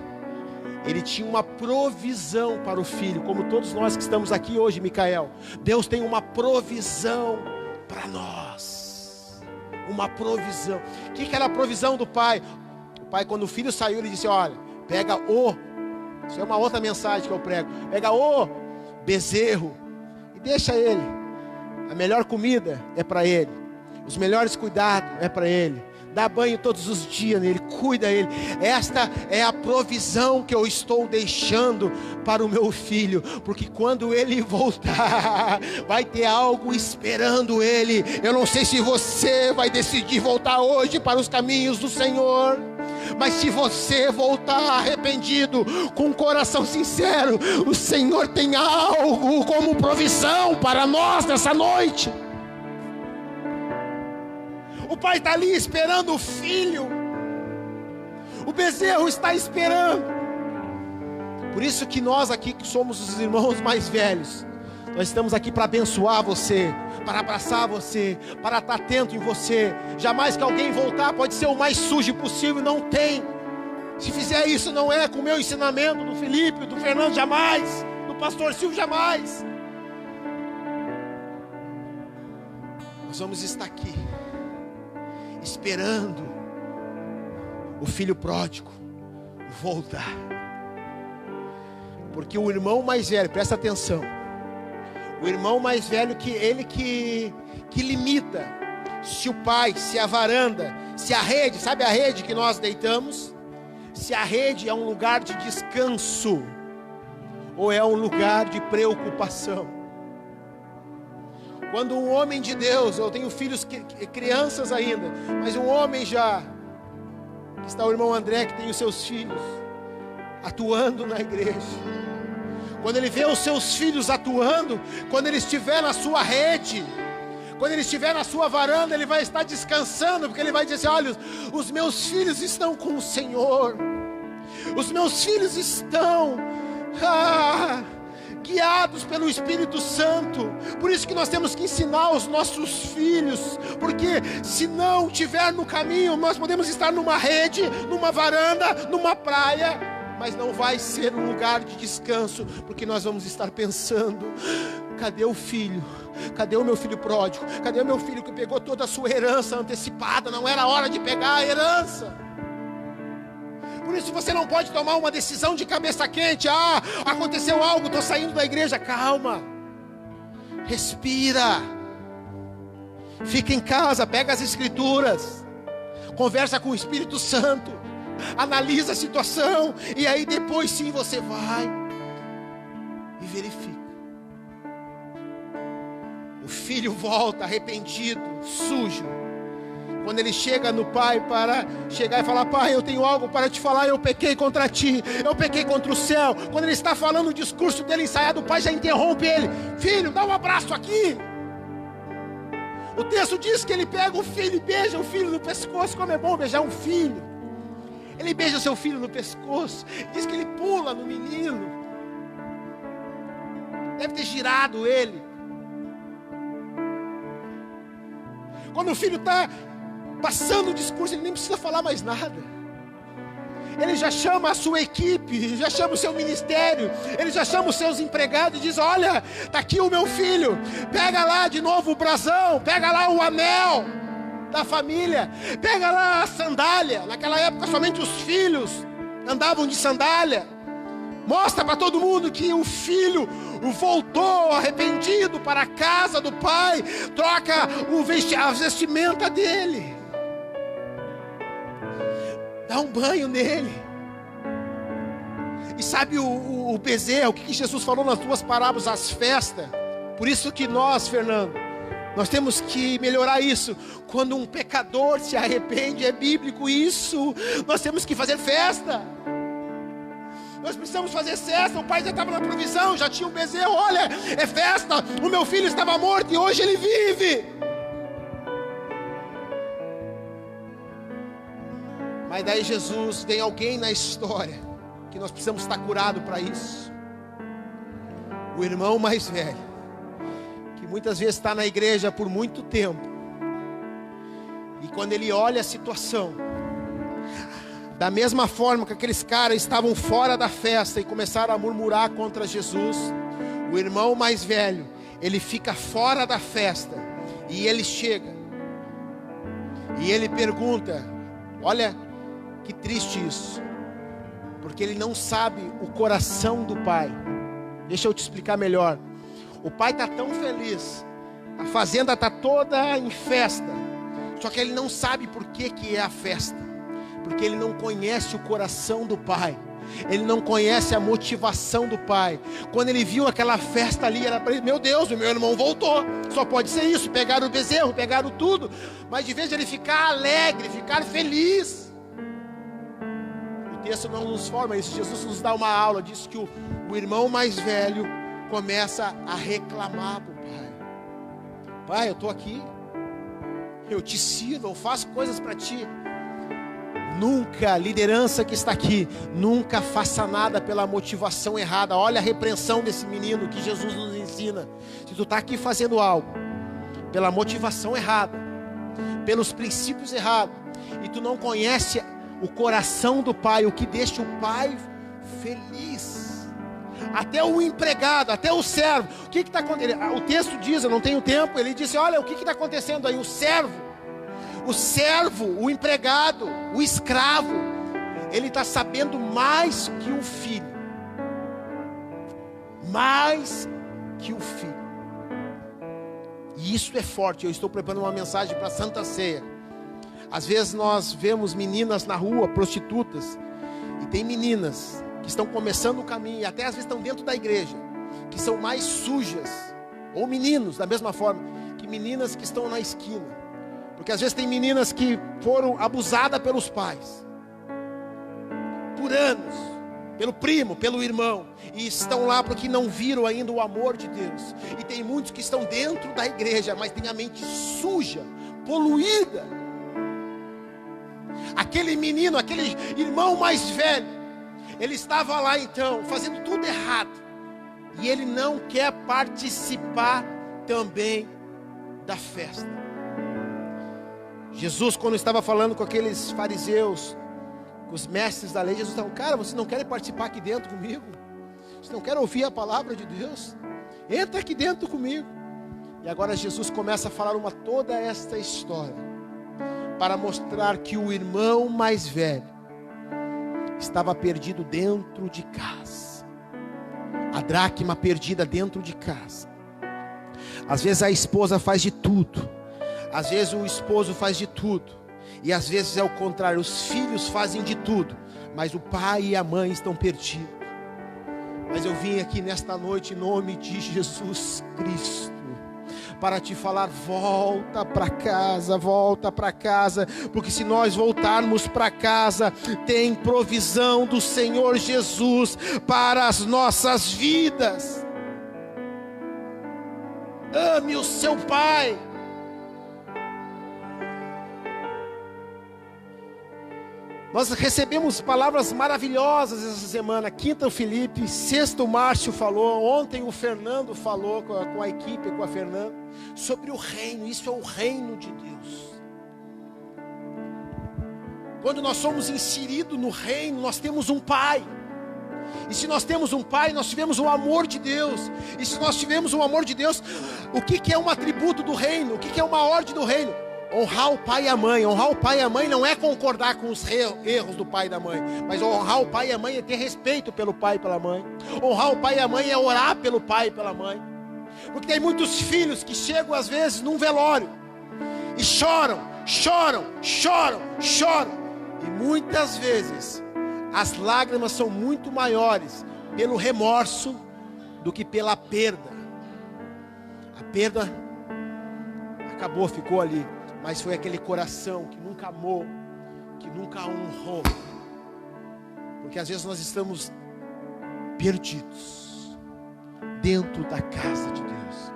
ele tinha uma provisão para o filho, como todos nós que estamos aqui hoje, Micael. Deus tem uma provisão para nós. uma provisão. O que era a provisão do pai? O pai, quando o filho saiu, ele disse: olha, pega isso é uma outra mensagem que eu prego, pega o bezerro e deixa ele. A melhor comida é para ele, os melhores cuidados é para ele. Dá banho todos os dias nele, cuida dele. Esta é a provisão que eu estou deixando para o meu filho, porque quando ele voltar, vai ter algo esperando ele. Eu não sei se você vai decidir voltar hoje para os caminhos do Senhor, mas se você voltar arrependido, com um coração sincero, o Senhor tem algo como provisão para nós nessa noite. O pai está ali esperando o filho. O bezerro está esperando. Por isso que nós aqui, que somos os irmãos mais velhos, nós estamos aqui para abençoar você, para abraçar você, para estar atento em você. Jamais que alguém voltar, pode ser o mais sujo possível, não tem. Se fizer isso, não é com o meu ensinamento, do Felipe, do Fernando, jamais. Do pastor Silvio, jamais. Nós vamos estar aqui esperando o filho pródigo voltar. Porque o irmão mais velho, presta atenção, o irmão mais velho, que limita se o pai, se a varanda, se a rede, sabe a rede que nós deitamos? Se a rede é um lugar de descanso ou é um lugar de preocupação. Quando um homem de Deus, eu tenho filhos, crianças ainda, mas um homem já, que está o irmão André, que tem os seus filhos atuando na igreja. Quando ele vê os seus filhos atuando, quando ele estiver na sua rede, quando ele estiver na sua varanda, ele vai estar descansando, porque ele vai dizer assim: olha, os meus filhos estão com o Senhor, os meus filhos estão guiados pelo Espírito Santo. Por isso que nós temos que ensinar os nossos filhos, porque se não estiver no caminho, nós podemos estar numa rede, numa varanda, numa praia, mas não vai ser um lugar de descanso, porque nós vamos estar pensando: cadê o filho? Cadê o meu filho pródigo? Cadê o meu filho que pegou toda a sua herança antecipada? Não era hora de pegar a herança. Por isso você não pode tomar uma decisão de cabeça quente. Aconteceu algo, estou saindo da igreja. Calma, respira, fica em casa, pega as escrituras, conversa com o Espírito Santo, analisa a situação, e aí depois sim você vai e verifica. O filho volta arrependido, sujo. Quando ele chega no pai para chegar e falar: pai, eu tenho algo para te falar, eu pequei contra ti, eu pequei contra o céu. Quando ele está falando o discurso dele ensaiado, o pai já interrompe ele: filho, dá um abraço aqui. O texto diz que ele pega o filho e beija o filho no pescoço. Como é bom beijar um filho. Ele beija o seu filho no pescoço, diz que ele pula no menino, deve ter girado ele. Quando o filho está passando o discurso, ele nem precisa falar mais nada. Ele já chama a sua equipe, já chama o seu ministério, ele já chama os seus empregados e diz: olha, está aqui o meu filho, pega lá de novo o brasão, pega lá o anel da família, pega lá a sandália. Naquela época somente os filhos andavam de sandália. Mostra para todo mundo que o filho voltou arrependido para a casa do pai. Troca a vestimenta dele, dá um banho nele. E sabe o bezerro, o que Jesus falou nas duas parábolas, as festas? Por isso que nós, Fernando, nós temos que melhorar isso. Quando um pecador se arrepende, é bíblico isso. Nós temos que fazer festa. Nós precisamos fazer festa. O pai já estava na provisão, já tinha um bezerro. Olha, é festa. O meu filho estava morto e hoje ele vive. Mas daí Jesus, vem alguém na história que nós precisamos estar curados para isso. O irmão mais velho, que muitas vezes está na igreja por muito tempo, e quando ele olha a situação, da mesma forma que aqueles caras estavam fora da festa e começaram a murmurar contra Jesus, o irmão mais velho, ele fica fora da festa, e ele chega E ele pergunta, olha que triste isso, porque ele não sabe o coração do pai. Deixa eu te explicar melhor. O pai está tão feliz, a fazenda está toda em festa, só que ele não sabe por que é a festa, porque ele não conhece o coração do pai. Ele não conhece a motivação do pai. Quando ele viu aquela festa ali, era para ele, meu Deus, o meu irmão voltou, só pode ser isso, pegaram o bezerro, pegaram tudo. Mas de vez de ele ficar alegre, ficar feliz, o texto não nos forma isso. Jesus nos dá uma aula, diz que o irmão mais velho começa a reclamar para o pai. Pai, eu estou aqui, eu te sirvo, eu faço coisas para ti. Nunca, liderança que está aqui, nunca faça nada pela motivação errada. Olha a repreensão desse menino que Jesus nos ensina. Se tu está aqui fazendo algo pela motivação errada, pelos princípios errados, e tu não conhece o coração do pai, o que deixa o pai feliz, até o empregado, até o servo, o que está acontecendo? O texto diz, eu não tenho tempo, ele disse, olha o que está acontecendo aí, o servo, o empregado, o escravo, ele está sabendo mais que o filho. Mais que o filho. E isso é forte. Eu estou preparando uma mensagem para a Santa Ceia. Às vezes nós vemos meninas na rua, prostitutas. E tem meninas que estão começando o caminho, e até às vezes estão dentro da igreja, que são mais sujas. Ou meninos, da mesma forma, que meninas que estão na esquina. Porque às vezes tem meninas que foram abusadas pelos pais, por anos, pelo primo, pelo irmão, e estão lá porque não viram ainda o amor de Deus. E tem muitos que estão dentro da igreja, mas tem a mente suja, poluída. Aquele menino, aquele irmão mais velho, ele estava lá então, fazendo tudo errado, e ele não quer participar também da festa. Jesus, quando estava falando com aqueles fariseus, com os mestres da lei, Jesus falou, cara, vocês não querem participar aqui dentro comigo? Vocês não querem ouvir a palavra de Deus? Entra aqui dentro comigo. E agora Jesus começa a falar toda esta história, para mostrar que o irmão mais velho estava perdido dentro de casa. A dracma perdida dentro de casa. Às vezes a esposa faz de tudo, às vezes o esposo faz de tudo, e às vezes é o contrário, os filhos fazem de tudo, mas o pai e a mãe estão perdidos. Mas eu vim aqui nesta noite em nome de Jesus Cristo, para te falar, volta para casa, porque se nós voltarmos para casa, tem provisão do Senhor Jesus para as nossas vidas. Ame o seu pai. Nós recebemos palavras maravilhosas essa semana. Quinta o Felipe, sexta o Márcio falou, ontem o Fernando falou com a equipe, com a Fernanda, sobre o reino. Isso é o reino de Deus. Quando nós somos inseridos no reino, nós temos um pai. E se nós temos um pai, nós tivemos o amor de Deus. E se nós tivemos o amor de Deus, o que é um atributo do reino? O que é uma ordem do reino? Honrar o pai e a mãe. Honrar o pai e a mãe não é concordar com os erros do pai e da mãe, mas honrar o pai e a mãe é ter respeito pelo pai e pela mãe. Honrar o pai e a mãe é orar pelo pai e pela mãe. Porque tem muitos filhos que chegam às vezes num velório e choram. E muitas vezes as lágrimas são muito maiores pelo remorso do que pela perda. A perda acabou, ficou ali. Mas foi aquele coração que nunca amou, que nunca honrou. Porque às vezes nós estamos perdidos dentro da casa de Deus.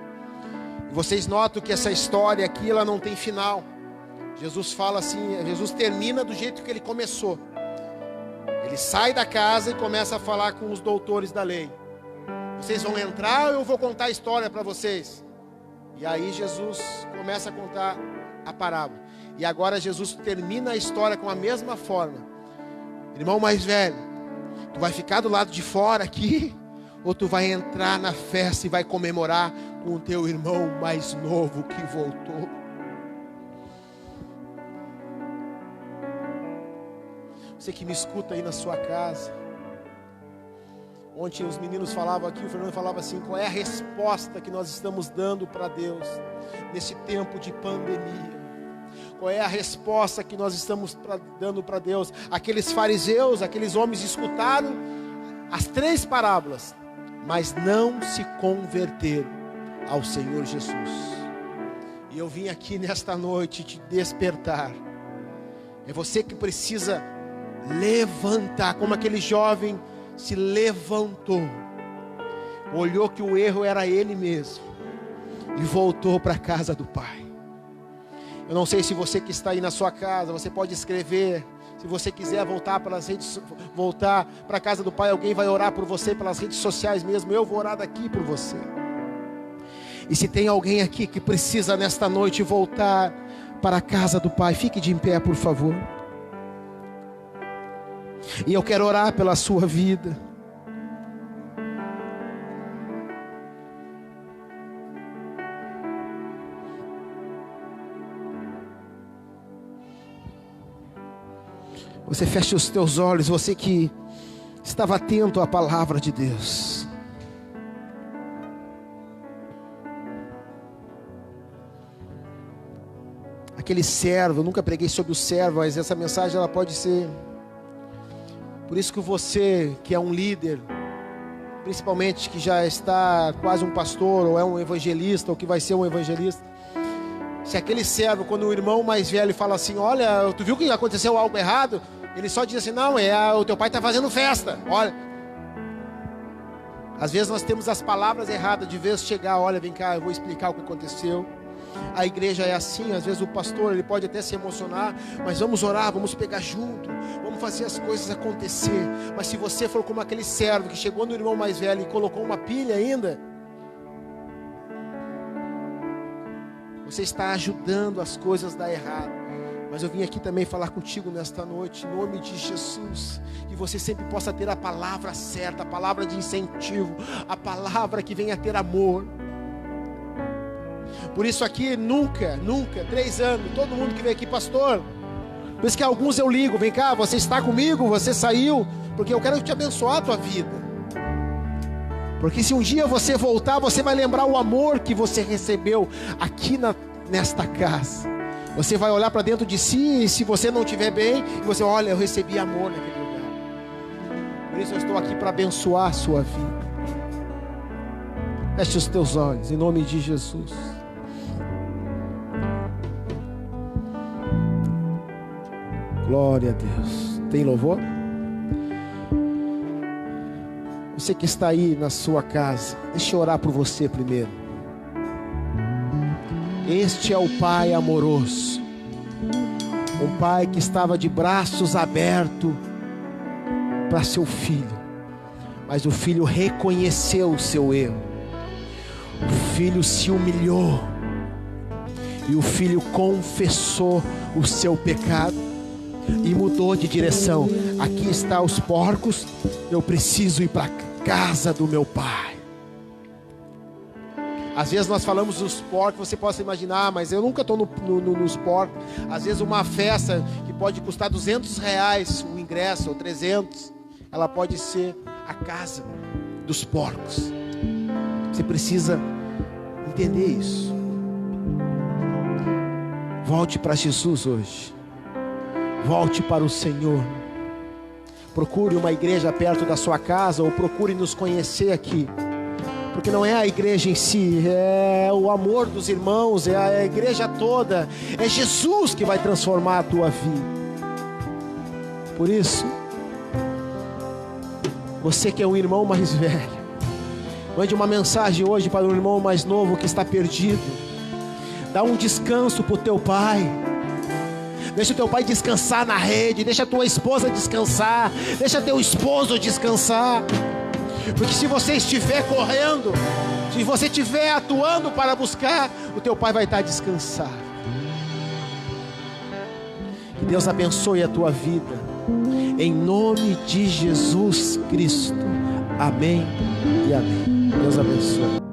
E vocês notam que essa história aqui, ela não tem final. Jesus fala assim, Jesus termina do jeito que ele começou. Ele sai da casa e começa a falar com os doutores da lei. Vocês vão entrar ou eu vou contar a história para vocês? E aí Jesus começa a contar a parábola. E agora Jesus termina a história com a mesma forma. Irmão mais velho, tu vai ficar do lado de fora aqui, ou tu vai entrar na festa e vai comemorar com o teu irmão mais novo que voltou? Você que me escuta aí na sua casa. Ontem os meninos falavam aqui, o Fernando falava assim: qual é a resposta que nós estamos dando para Deus nesse tempo de pandemia? Qual é a resposta que nós estamos dando para Deus? Aqueles fariseus, aqueles homens escutaram as 3 parábolas, mas não se converteram ao Senhor Jesus. E eu vim aqui nesta noite te despertar. É você que precisa levantar, como aquele jovem se levantou, olhou que o erro era ele mesmo e voltou para a casa do Pai. Eu não sei se você que está aí na sua casa, você pode escrever. Se você quiser voltar para a casa do Pai, alguém vai orar por você pelas redes sociais mesmo. Eu vou orar daqui por você. E se tem alguém aqui que precisa nesta noite voltar para a casa do Pai, fique de em pé, por favor. E eu quero orar pela sua vida. Você fecha os teus olhos, você que estava atento à palavra de Deus. Aquele servo, eu nunca preguei sobre o servo, mas essa mensagem ela pode ser. Por isso que você que é um líder, principalmente que já está quase um pastor, ou é um evangelista, ou que vai ser um evangelista. Se aquele servo, quando o irmão mais velho fala assim: olha, tu viu que aconteceu algo errado? Ele só diz assim: não, o teu pai está fazendo festa. Olha, às vezes nós temos as palavras erradas, de vez chegar: olha, vem cá, eu vou explicar o que aconteceu. A igreja é assim, às vezes o pastor ele pode até se emocionar, mas vamos orar, vamos pegar junto, vamos fazer as coisas acontecer. Mas se você for como aquele servo que chegou no irmão mais velho e colocou uma pilha ainda, você está ajudando as coisas a dar errado. Mas eu vim aqui também falar contigo nesta noite, em nome de Jesus, que você sempre possa ter a palavra certa, a palavra de incentivo, a palavra que venha ter amor. Por isso aqui, nunca, 3 anos, todo mundo que vem aqui: pastor, por isso que alguns eu ligo: vem cá, você está comigo, você saiu, porque eu quero te abençoar a tua vida. Porque se um dia você voltar, você vai lembrar o amor que você recebeu aqui nesta casa. Você vai olhar para dentro de si, e se você não estiver bem, você olha: eu recebi amor naquele lugar. Por isso eu estou aqui para abençoar a sua vida. Feche os teus olhos, em nome de Jesus. Glória a Deus. Tem louvor? Você que está aí na sua casa, deixa eu orar por você primeiro. Este é o Pai amoroso, um Pai que estava de braços abertos para seu filho, mas o filho reconheceu o seu erro, o filho se humilhou, e o filho confessou o seu pecado e mudou de direção. Aqui estão os porcos, eu preciso ir para a casa do meu pai. Às vezes nós falamos dos porcos, você pode imaginar, mas eu nunca estou nos porcos. Às vezes uma festa que pode custar R$200 o ingresso, ou 300, ela pode ser a casa dos porcos. Você precisa entender isso. Volte para Jesus hoje. Volte para o Senhor. Procure uma igreja perto da sua casa, ou procure nos conhecer aqui. Porque não é a igreja em si, é o amor dos irmãos, é a igreja toda. É Jesus que vai transformar a tua vida. Por isso, você que é um irmão mais velho, mande uma mensagem hoje para um irmão mais novo que está perdido. Dá um descanso para o teu pai. Deixa o teu pai descansar na rede. Deixa a tua esposa descansar. Deixa teu esposo descansar. Porque se você estiver correndo, se você estiver atuando para buscar, o teu pai vai estar descansado. Que Deus abençoe a tua vida, em nome de Jesus Cristo. Amém e amém. Deus abençoe.